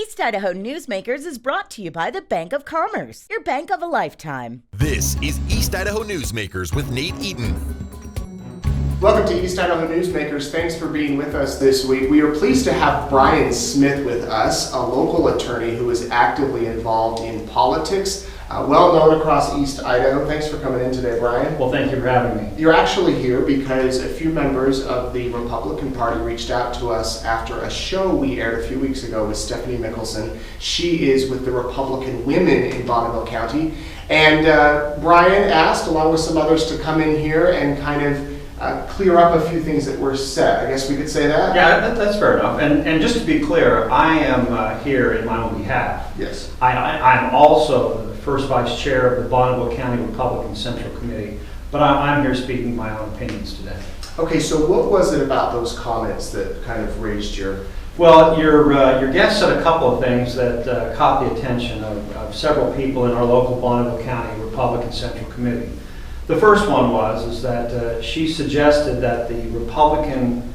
East Idaho Newsmakers is brought to you by the Bank of Commerce, your bank of a lifetime. This is East Idaho Newsmakers with Nate Eaton. Welcome to East Idaho Newsmakers. Thanks for being with us this week. We are pleased to have Bryan Smith with us, a local attorney who is actively involved in politics, well known across East Idaho. Thanks for coming in today, Bryan. Well, thank you for having me. You're actually here because a few members of the Republican Party reached out to us after a show we aired a few weeks ago with Stephanie Mickelson. She is with the Republican Women in Bonneville County. And Bryan asked, along with some others, to come in here and kind of clear up a few things that were said. I guess we could say that? Yeah, that's fair enough. And just to be clear, I am here in my own behalf. Yes. I'm also the first vice chair of the Bonneville County Republican Central Committee, but I'm here speaking my own opinions today. Okay, so what was it about those comments that kind of raised your... Well, your guest said a couple of things that caught the attention of several people in our local Bonneville County Republican Central Committee. The first one is that she suggested that the Republican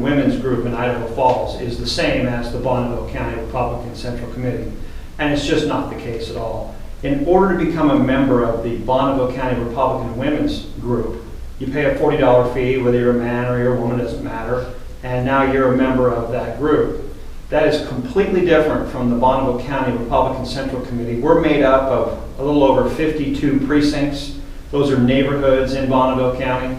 women's group in Idaho Falls is the same as the Bonneville County Republican Central Committee, and it's just not the case at all. In order to become a member of the Bonneville County Republican women's group, you pay a $40 fee, whether you're a man or you're a woman, doesn't matter, and now you're a member of that group. That is completely different from the Bonneville County Republican Central Committee. We're made up of a little over 52 precincts. Those are neighborhoods in Bonneville County.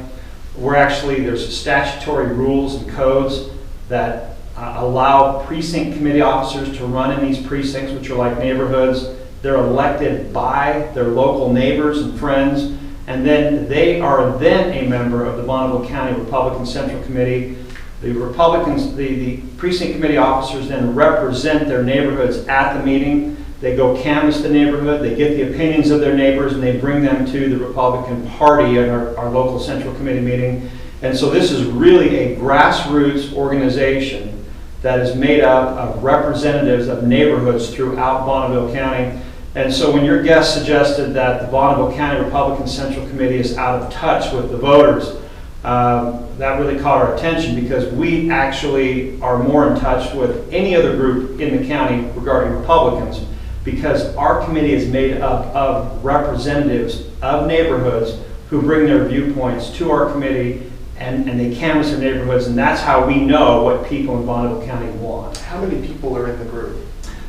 There's statutory rules and codes that allow precinct committee officers to run in these precincts, which are like neighborhoods. They're elected by their local neighbors and friends, and then they are then a member of the Bonneville County Republican Central Committee. The precinct committee officers then represent their neighborhoods at the meeting. They go canvass the neighborhood, they get the opinions of their neighbors, and they bring them to the Republican Party at our local Central Committee meeting. And so this is really a grassroots organization that is made up of representatives of neighborhoods throughout Bonneville County. And so when your guest suggested that the Bonneville County Republican Central Committee is out of touch with the voters, that really caught our attention, because we actually are more in touch with any other group in the county regarding Republicans, because our committee is made up of representatives of neighborhoods who bring their viewpoints to our committee, and they canvass their neighborhoods, and that's how we know what people in Bonneville County want. How many people are in the group?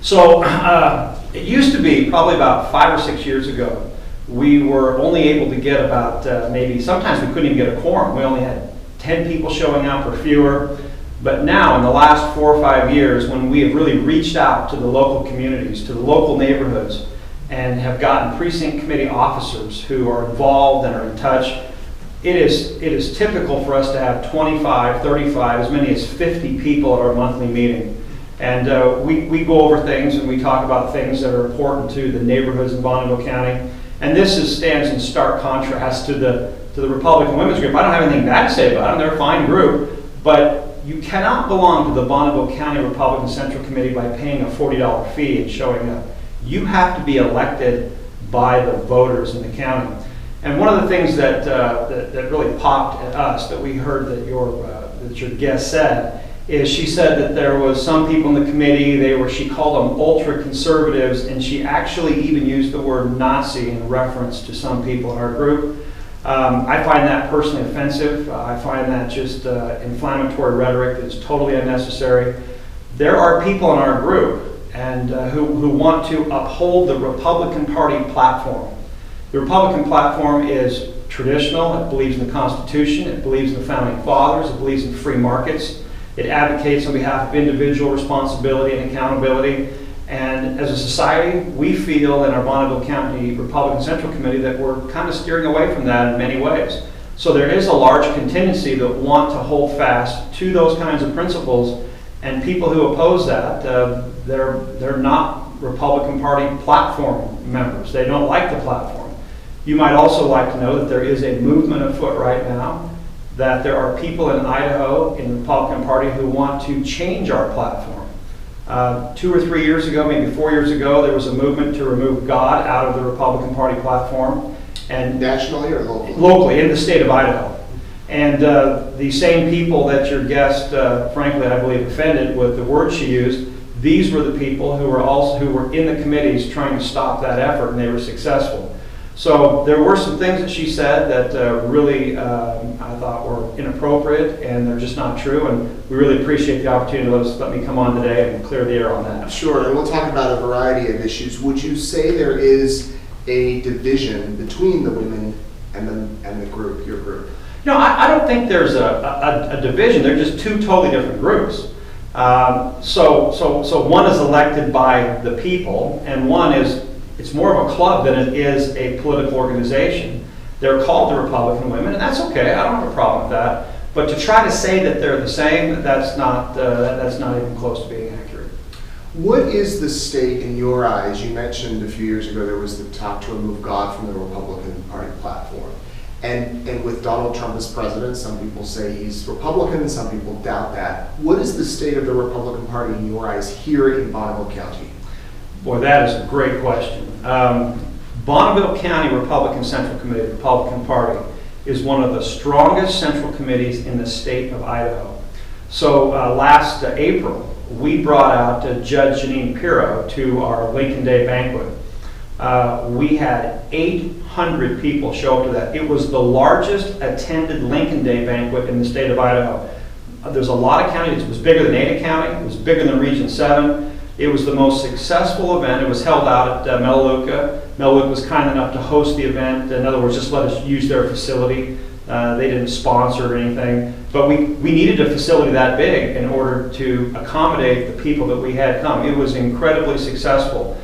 So it used to be, probably about 5 or 6 years ago, we were only able to get about sometimes we couldn't even get a quorum. We only had 10 people showing up or fewer. But now, in the last 4 or 5 years, when we have really reached out to the local communities, to the local neighborhoods, and have gotten precinct committee officers who are involved and are in touch, it is typical for us to have 25, 35, as many as 50 people at our monthly meeting. And we go over things, and we talk about things that are important to the neighborhoods in Bonneville County. And this stands in stark contrast to the Republican Women's Group. I don't have anything bad to say about them. They're a fine group. But you cannot belong to the Bonneville County Republican Central Committee by paying a $40 fee and showing up. You have to be elected by the voters in the county. And one of the things that really popped at us, that we heard that your guest said, is she said that there was some people in the committee, she called them ultra-conservatives, and she actually even used the word Nazi in reference to some people in our group. I find that personally offensive. I find that just inflammatory rhetoric that is totally unnecessary. There are people in our group and who want to uphold the Republican Party platform. The Republican platform is traditional. It believes in the Constitution. It believes in the Founding Fathers. It believes in free markets. It advocates on behalf of individual responsibility and accountability. And as a society, we feel in our Bonneville County Republican Central Committee that we're kind of steering away from that in many ways. So there is a large contingency that want to hold fast to those kinds of principles, and people who oppose that, they're not Republican Party platform members. They don't like the platform. You might also like to know that there is a movement afoot right now, that there are people in Idaho, in the Republican Party, who want to change our platform. 2 or 3 years ago, maybe 4 years ago, there was a movement to remove God out of the Republican Party platform. And nationally or locally? Locally, in the state of Idaho. And the same people that your guest, frankly, I believe, offended with the words she used, these were the people who were in the committees trying to stop that effort, and they were successful. So there were some things that she said that really I thought were inappropriate, and they're just not true, and we really appreciate the opportunity to let me come on today and clear the air on that. Sure, and we'll talk about a variety of issues. Would you say there is a division between the women and the group, your group? No, I don't think there's a division. They're just two totally different groups. So one is elected by the people, and one is, it's more of a club than it is a political organization. They're called the Republican Women, and that's okay. I don't have a problem with that. But to try to say that they're the same, that's not even close to being accurate. What is the state in your eyes? You mentioned a few years ago there was the talk to remove God from the Republican Party platform. And with Donald Trump as president, some people say he's Republican, some people doubt that. What is the state of the Republican Party in your eyes here in Bonneville County? Boy, that is a great question. Bonneville County Republican Central Committee, Republican Party, is one of the strongest central committees in the state of Idaho. So last April, we brought out Judge Janine Pirro to our Lincoln Day banquet. We had 800 people show up to that. It was the largest attended Lincoln Day banquet in the state of Idaho. There's a lot of counties. It was bigger than Ada County. It was bigger than Region 7. It was the most successful event. It was held out at Melaleuca. Melaleuca was kind enough to host the event. In other words, just let us use their facility. They didn't sponsor or anything. But we needed a facility that big in order to accommodate the people that we had come. It was incredibly successful.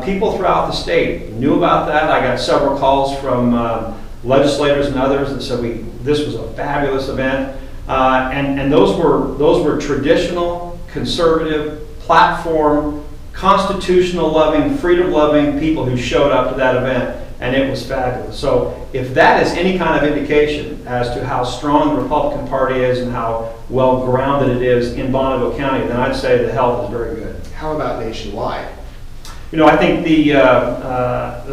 People throughout the state knew about that. I got several calls from legislators and others that said this was a fabulous event. And those were traditional, conservative, platform, constitutional-loving, freedom-loving people who showed up to that event, and it was fabulous. So if that is any kind of indication as to how strong the Republican Party is and how well-grounded it is in Bonneville County, then I'd say the health is very good. How about nationwide? You know, I think the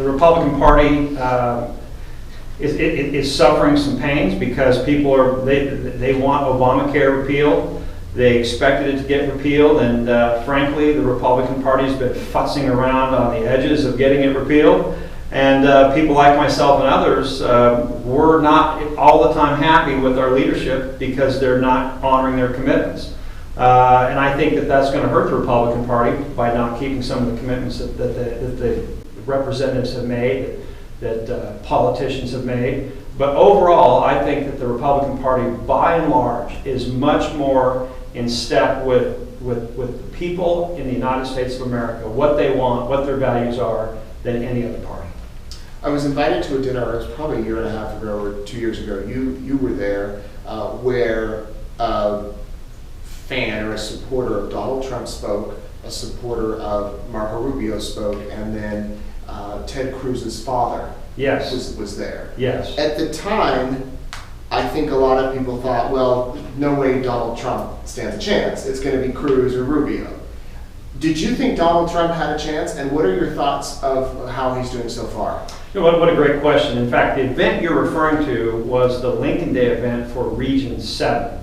Republican Party is suffering some pains because people they want Obamacare repealed. They expected it to get repealed, and frankly, the Republican Party has been futzing around on the edges of getting it repealed. And people like myself and others were not all the time happy with our leadership because they're not honoring their commitments. And I think that that's going to hurt the Republican Party by not keeping some of the commitments that the representatives have made, that politicians have made. But overall, I think that the Republican Party, by and large, is much more in step with the people in the United States of America, what they want, what their values are, than any other party. I was invited to a dinner, it was probably a year and a half ago or 2 years ago. You were there, where a fan or a supporter of Donald Trump spoke, a supporter of Marco Rubio spoke, and then Ted Cruz's father was there. Yes. At the time, I think a lot of people thought, well, no way Donald Trump stands a chance. It's going to be Cruz or Rubio. Did you think Donald Trump had a chance, and what are your thoughts of how he's doing so far? You know, what a great question. In fact, the event you're referring to was the Lincoln Day event for Region 7.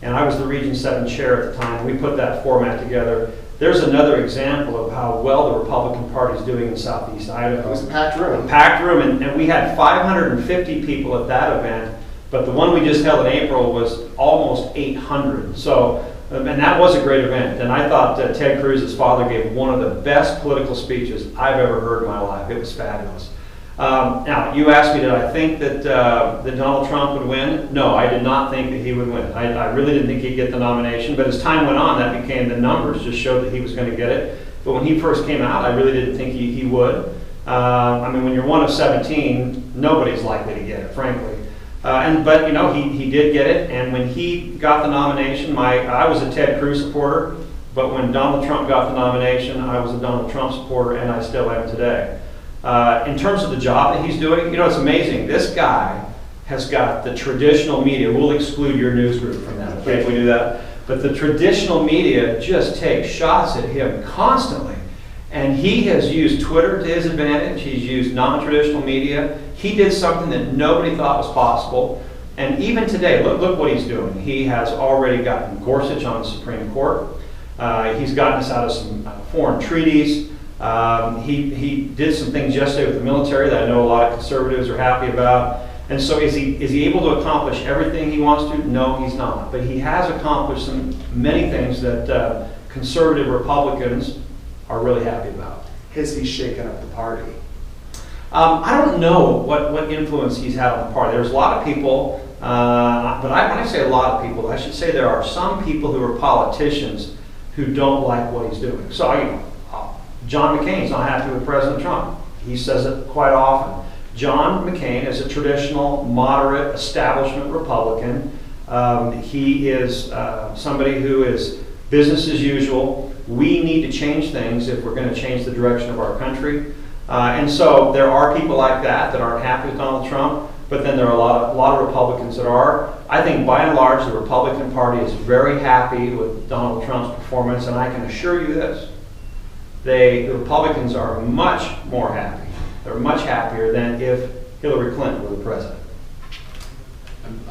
And I was the Region 7 chair at the time. We put that format together. There's another example of how well the Republican Party is doing in Southeast Idaho. It was a packed room. A packed room, and we had 550 people at that event, but the one we just held in April was almost 800. So, and that was a great event. And I thought Ted Cruz's father gave one of the best political speeches I've ever heard in my life. It was fabulous. Now, you asked me, did I think that Donald Trump would win? No, I did not think that he would win. I really didn't think he'd get the nomination, but as time went on, that became, the numbers just showed that he was going to get it. But when he first came out, I really didn't think he would. I mean, when you're one of 17, nobody's likely to get it, frankly. But you know, he did get it, and when he got the nomination, I was a Ted Cruz supporter, but when Donald Trump got the nomination, I was a Donald Trump supporter, and I still am today. In terms of the job that he's doing, you know, it's amazing. This guy has got the traditional media. We'll exclude your news group from that, okay, if we do that. But the traditional media just takes shots at him constantly. And he has used Twitter to his advantage. He's used non-traditional media. He did something that nobody thought was possible. And even today, look what he's doing. He has already gotten Gorsuch on the Supreme Court. He's gotten us out of some foreign treaties. He did some things yesterday with the military that I know a lot of conservatives are happy about. And so is he able to accomplish everything he wants to? No, he's not. But he has accomplished many things that conservative Republicans are really happy about. Has he shaken up the party? I don't know what influence he's had on the party. There's a lot of people, but when I say a lot of people, I should say there are some people who are politicians who don't like what he's doing. So, John McCain's not happy with President Trump. He says it quite often. John McCain is a traditional, moderate, establishment Republican. He is somebody who is business as usual. We need to change things if we're going to change the direction of our country. And so there are people like that aren't happy with Donald Trump, but then there are a lot of Republicans that are. I think by and large the Republican Party is very happy with Donald Trump's performance, and I can assure you this. The Republicans are much more happy. They're much happier than if Hillary Clinton were the president.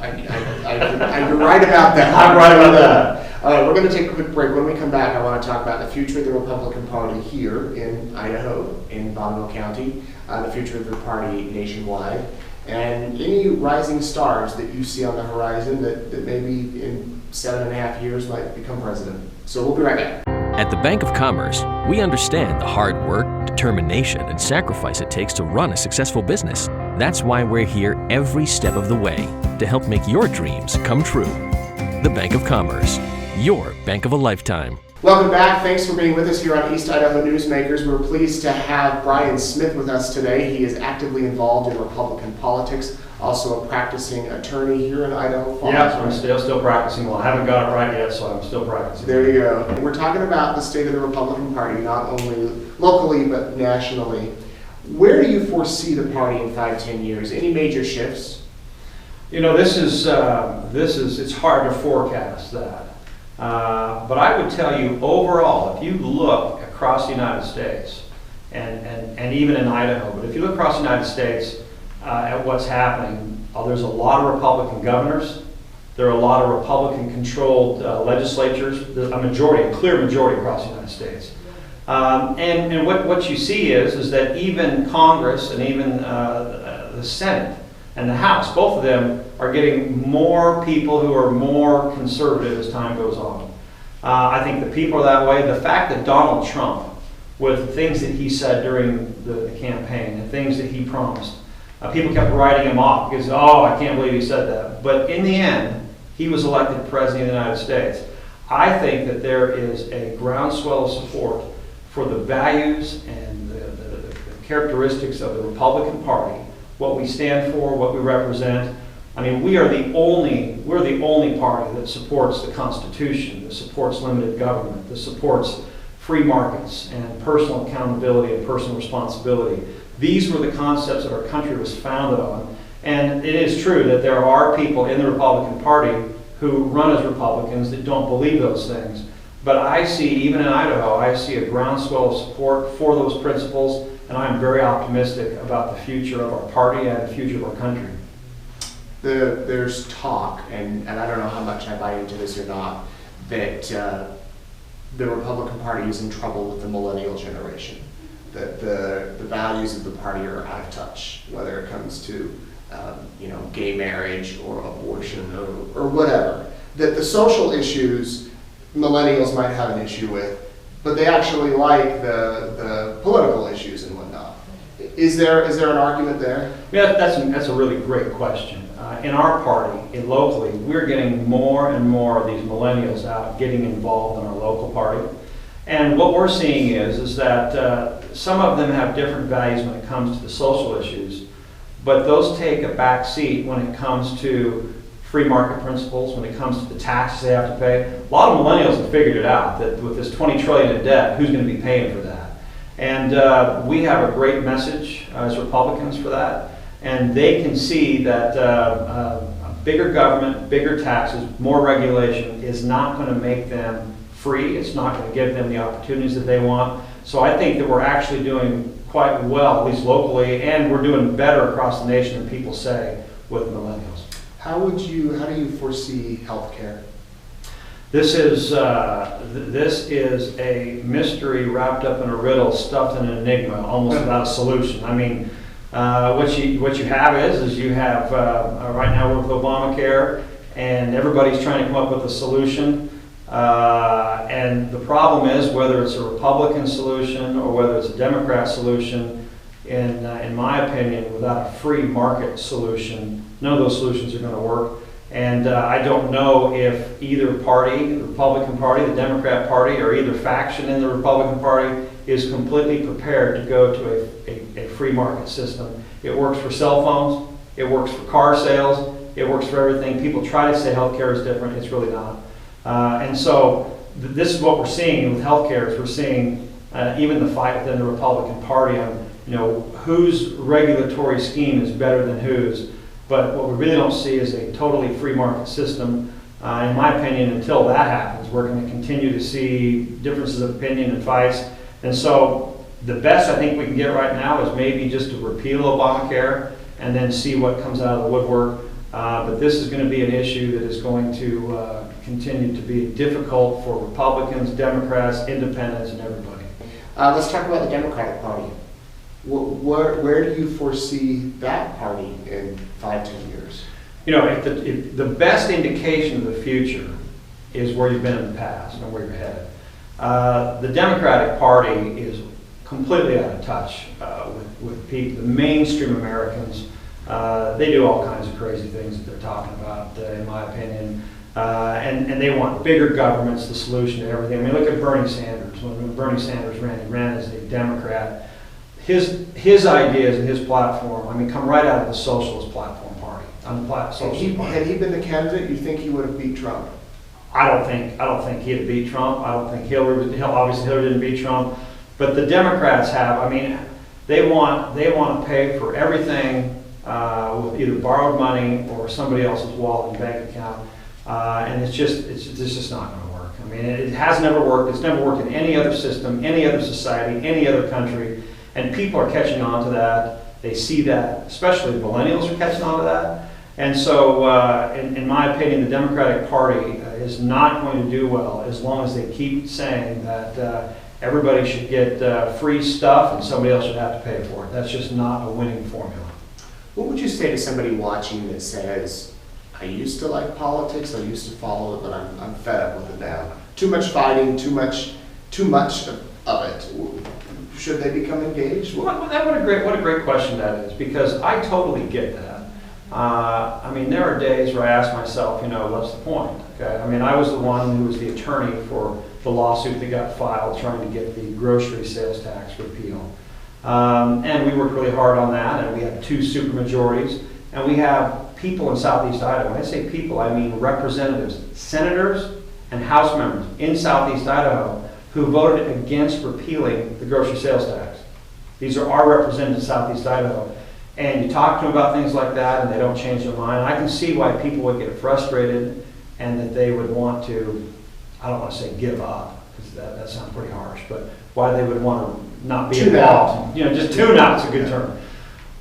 You're right about that. I'm right about that. All right, we're going to take a quick break. When we come back, I want to talk about the future of the Republican Party here in Idaho, in Bonneville County, the future of the party nationwide, and any rising stars that you see on the horizon that maybe in 7.5 years might become president. So we'll be right back. At the Bank of Commerce, we understand the hard work, determination, and sacrifice it takes to run a successful business. That's why we're here every step of the way to help make your dreams come true. The Bank of Commerce, your bank of a lifetime. Welcome back. Thanks for being with us here on East Idaho Newsmakers. We're pleased to have Bryan Smith with us today. He is actively involved in Republican politics, also a practicing attorney here in Idaho Falls. Yeah, I'm still practicing. Well, I haven't got it right yet, so I'm still practicing. There you go. And we're talking about the state of the Republican Party, not only locally but nationally. Where do you foresee the party in 5-10 years? Any major shifts? This is it's hard to forecast that. But I would tell you overall, if you look across the United States, and even in Idaho, but if you look across the United States at what's happening, there's a lot of Republican governors, there are a lot of Republican-controlled legislatures, there's a clear majority across the United States. And what you see is that even Congress and even the Senate and the House, both of them are getting more people who are more conservative as time goes on. I think the people are that way. The fact that Donald Trump, with things that he said during the campaign and things that he promised, people kept writing him off because, I can't believe he said that. But in the end, he was elected president of the United States. I think that there is a groundswell of support for the values and the characteristics of the Republican Party, what we stand for, what we represent. I mean, we're the only party that supports the Constitution, that supports limited government, that supports free markets and personal accountability and personal responsibility. These were the concepts that our country was founded on. And it is true that there are people in the Republican Party who run as Republicans that don't believe those things. But I see, even in Idaho, I see a groundswell of support for those principles, and I'm very optimistic about the future of our party and the future of our country. There's talk, and I don't know how much I buy into this or not, that the Republican Party is in trouble with the millennial generation. That the values of the party are out of touch, whether it comes to gay marriage or abortion or whatever. That the social issues millennials might have an issue with, but they actually like the political issues and whatnot. Is there an argument there? Yeah, that's a really great question. In our party, locally, we're getting more and more of these millennials out getting involved in our local party. And what we're seeing is that some of them have different values when it comes to the social issues, but those take a back seat when it comes to free market principles, when it comes to the taxes they have to pay. A lot of millennials have figured it out, that with this $20 trillion in debt, who's going to be paying for that? And we have a great message as Republicans for that. And they can see that bigger government, bigger taxes, more regulation is not going to make them free. It's not going to give them the opportunities that they want. So I think that we're actually doing quite well, at least locally, and we're doing better across the nation than people say with millennials. How do you foresee health care? This is a mystery wrapped up in a riddle, stuffed in an enigma, almost without a solution. I mean, what you have is you have right now we're with Obamacare, and everybody's trying to come up with a solution. And the problem is whether it's a Republican solution or whether it's a Democrat solution. In my opinion, without a free market solution, none of those solutions are going to work. And I don't know if either party, the Republican Party, the Democrat Party, or either faction in the Republican Party is completely prepared to go to a free market system. It works for cell phones, it works for car sales, it works for everything. People try to say healthcare is different, it's really not. And so this is what we're seeing with healthcare, is we're seeing even the fight within the Republican Party on whose regulatory scheme is better than whose. But what we really don't see is a totally free market system. In my opinion, until that happens, we're going to continue to see differences of opinion and fights. And so the best I think we can get right now is maybe just to repeal Obamacare and then see what comes out of the woodwork. But this is going to be an issue that is going to continue to be difficult for Republicans, Democrats, independents, and everybody. Let's talk about the Democratic Party. Where do you foresee that party in 5-10 years? If the best indication of the future is where you've been in the past and where you're headed. The Democratic Party is completely out of touch with people, the mainstream Americans. They do all kinds of crazy things that they're talking about, in my opinion. And they want bigger government's the solution to everything. I mean, look at Bernie Sanders. When Bernie Sanders ran, he ran as a Democrat. His ideas and his platform, come right out of the Socialist Platform Party. Had he been the candidate, you think he would have beat Trump? I don't think he'd beat Trump. I don't think Hillary didn't beat Trump. But the Democrats have. They want to pay for everything with either borrowed money or somebody else's wallet and bank account, and it's just not going to work. It has never worked. It's never worked in any other system, any other society, any other country. And people are catching on to that. They see that, especially millennials are catching on to that. And so, in my opinion, the Democratic Party is not going to do well as long as they keep saying that everybody should get free stuff and somebody else should have to pay for it. That's just not a winning formula. What would you say to somebody watching that says, I used to like politics, I used to follow it, but I'm fed up with it now. Too much fighting, too much of it. Should they become engaged? What a great question that is, because I totally get that. There are days where I ask myself, what's the point? Okay, I was the one who was the attorney for the lawsuit that got filed trying to get the grocery sales tax repeal. And we worked really hard on that, and we have 2 supermajorities, and we have people in Southeast Idaho. When I say people, I mean representatives, senators and House members in Southeast Idaho who voted against repealing the grocery sales tax. These are our representatives in Southeast Idaho. And you talk to them about things like that and they don't change their mind. I can see why people would get frustrated and that they would want to, I don't want to say give up, because that sounds pretty harsh, but why they would want to not be involved. Just tune out is a good term.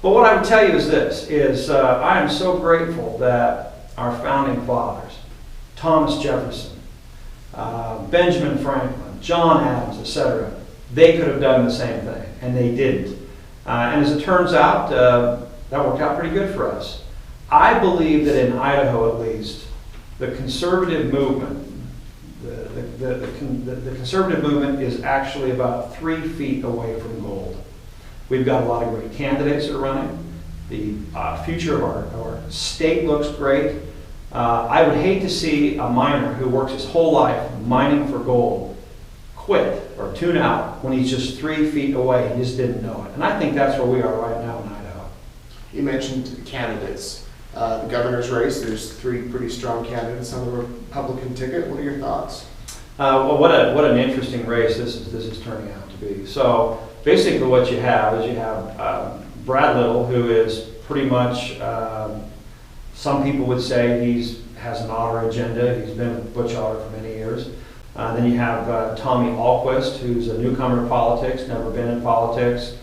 But what I would tell you is this, I am so grateful that our founding fathers, Thomas Jefferson, Benjamin Franklin, John Adams, etc., they could have done the same thing, and they didn't. And as it turns out, that worked out pretty good for us. I believe that in Idaho, at least, the conservative movement, the conservative movement is actually about 3 feet away from gold. We've got a lot of great candidates that are running. The future of our state looks great. I would hate to see a miner who works his whole life mining for gold quit or tune out when he's just 3 feet away and just didn't know it. And I think that's where we are right now in Idaho. You mentioned candidates. The governor's race, there's 3 pretty strong candidates on the Republican ticket. What are your thoughts? Well, what an interesting race this is turning out to be. So basically what you have is Brad Little, who is pretty much, some people would say he has an otter agenda. He's been with Butch Otter for many years. Then you have Tommy Ahlquist, who's a newcomer to politics, never been in politics.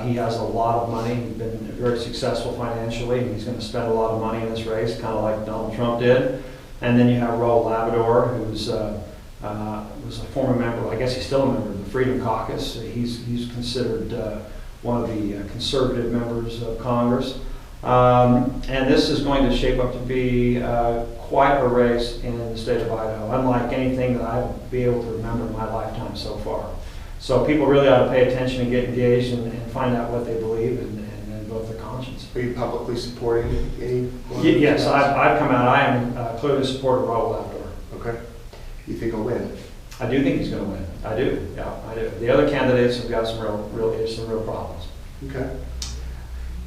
He has a lot of money. He's been very successful financially, and he's going to spend a lot of money in this race, kind of like Donald Trump did. And then you have Raul Labrador, who's was a former member, I guess he's still a member of the Freedom Caucus. He's considered one of the conservative members of Congress. And this is going to shape up to be quite a race in the state of Idaho, unlike anything that I'll be able to remember in my lifetime so far. So people really ought to pay attention and get engaged and find out what they believe and vote their conscience. Are you publicly supporting any? Yes, I've come out. I am clearly a supporter of Raul Labrador. Okay. You think he'll win? I do think he's going to win. I do. Yeah, I do. The other candidates have got some real problems. Okay.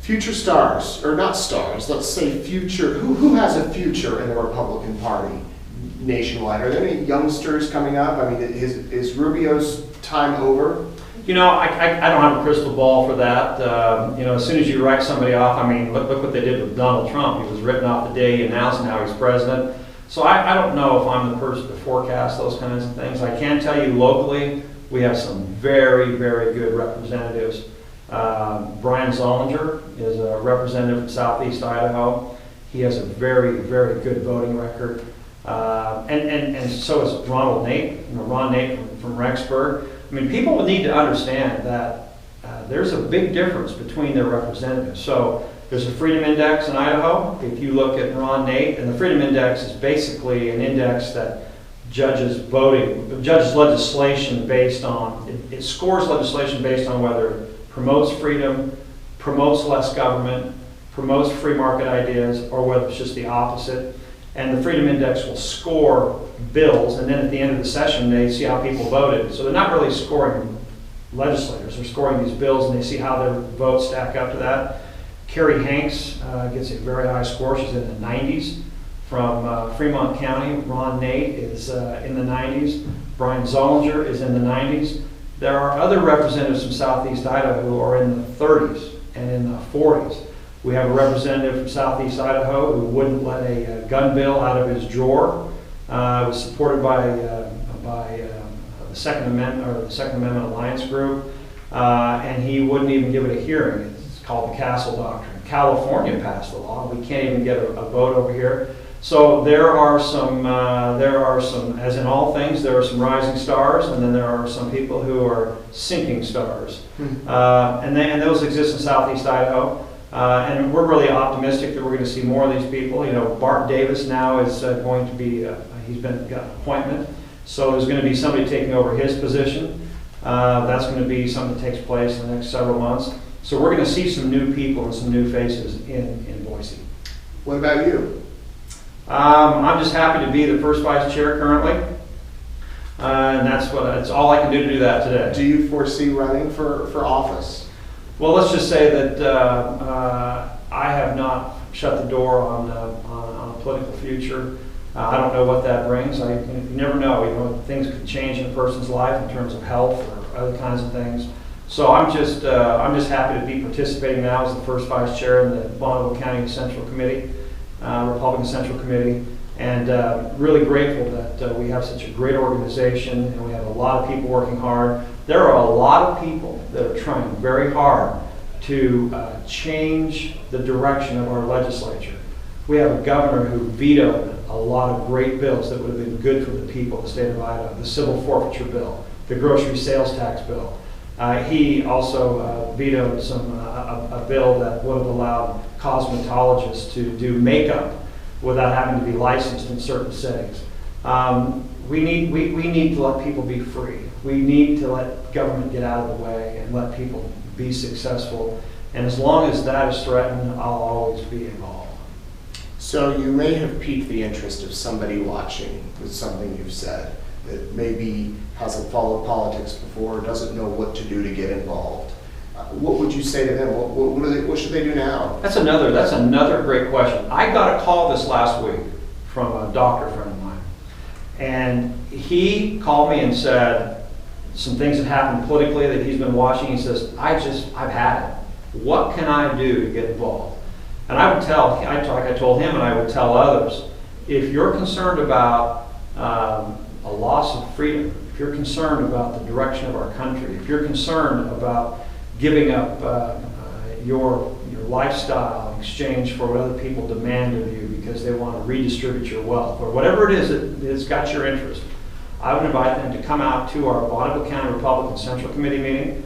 Future stars, or not stars, let's say future, who has a future in the Republican Party nationwide? Are there any youngsters coming up? I mean, is Rubio's time over? You know, I don't have a crystal ball for that. You know, as soon as you write somebody off, I mean, look what they did with Donald Trump. He was written off the day he announced now he's president. So I don't know if I'm the person to forecast those kinds of things. I can tell you locally, we have some very, very good representatives. Brian Zollinger is a representative from Southeast Idaho. He has a very, very good voting record. And so is Ron Nate from Rexburg. I mean, people would need to understand that there's a big difference between their representatives. So there's a Freedom Index in Idaho. If you look at Ron Nate, and the Freedom Index is basically an index that judges legislation based on, it scores legislation based on whether it promotes freedom, promotes less government, promotes free market ideas, or whether it's just the opposite. And the Freedom Index will score bills, and then at the end of the session, they see how people voted. So they're not really scoring legislators, they're scoring these bills, and they see how their votes stack up to that. Carrie Hanks gets a very high score. She's in the 90s. From Fremont County, Ron Nate is in the 90s. Brian Zollinger is in the 90s. There are other representatives from Southeast Idaho who are in the 30s and in the 40s. We have a representative from Southeast Idaho who wouldn't let a gun bill out of his drawer. It was supported by the Second Amendment or the Second Amendment Alliance Group, and he wouldn't even give it a hearing. It's called the Castle Doctrine. California passed the law. We can't even get a vote over here. So there are some, as in all things, there are some rising stars, and then there are some people who are sinking stars, and those exist in Southeast Idaho. And we're really optimistic that we're going to see more of these people. You know, Bart Davis now is going to be, got an appointment. So there's going to be somebody taking over his position. That's going to be something that takes place in the next several months. So we're going to see some new people and some new faces in Boise. What about you? I'm just happy to be the first vice chair currently. And that's all I can do that today. Do you foresee running for office? Well, let's just say that I have not shut the door on a political future. I don't know what that brings. You never know. You know, things could change in a person's life in terms of health or other kinds of things. So I'm just happy to be participating now as the first vice chair in the Bonneville County Central Committee, Republican Central Committee, and really grateful that we have such a great organization and we have a lot of people working hard. There are a lot of people that are trying very hard to change the direction of our legislature. We have a governor who vetoed a lot of great bills that would have been good for the people of the state of Idaho. The civil forfeiture bill, the grocery sales tax bill. He also vetoed a bill that would have allowed cosmetologists to do makeup without having to be licensed in certain settings. We need to let people be free. We need to let government get out of the way and let people be successful. And as long as that is threatened, I'll always be involved. So you may have piqued the interest of somebody watching with something you've said that maybe hasn't followed politics before, doesn't know what to do to get involved. What would you say to them? What should they do now? That's another great question. I got a call this last week from a doctor friend of mine, and he called me and said some things that happened politically that he's been watching. He says, I've had it. What can I do to get involved? And I told him, and I would tell others, if you're concerned about a loss of freedom, if you're concerned about the direction of our country, if you're concerned about giving up your lifestyle in exchange for what other people demand of you because they want to redistribute your wealth, or whatever it is that has got your interest, I would invite them to come out to our Bonneville County Republican Central Committee meeting.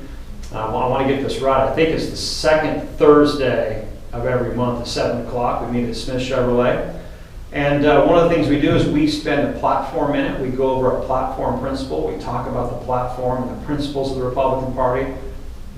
I want to get this right. I think it's the second Thursday of every month at 7 o'clock. We meet at Smith Chevrolet. And one of the things we do is we spend a platform minute. We go over a platform principle. We talk about the platform and the principles of the Republican Party.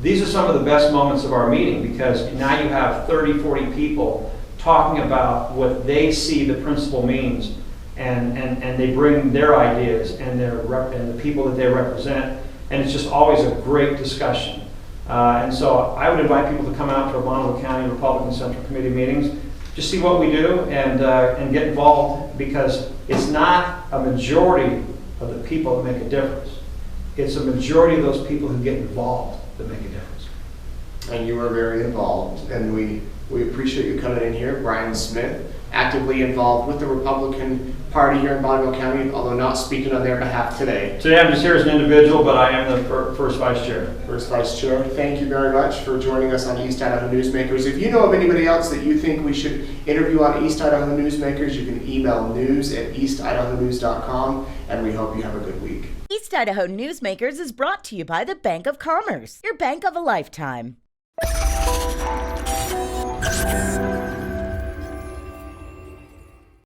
These are some of the best moments of our meeting because now you have 30, 40 people talking about what they see the principle means, and they bring their ideas and and the people that they represent, and it's just always a great discussion. And so I would invite people to come out to our Bonneville County Republican Central Committee meetings, just see what we do and get involved, because it's not a majority of the people that make a difference. It's a majority of those people who get involved that make a difference. And you are very involved, and we appreciate you coming in here. Bryan Smith, actively involved with the Republican Party here in Bonneville County, although not speaking on their behalf today. Today I'm just here as an individual, but I am the first vice chair. First Vice Chair, thank you very much for joining us on East Idaho Newsmakers. If you know of anybody else that you think we should interview on East Idaho Newsmakers, you can email news@eastidahonews.com, and we hope you have a good week. East Idaho Newsmakers is brought to you by the Bank of Commerce, your bank of a lifetime.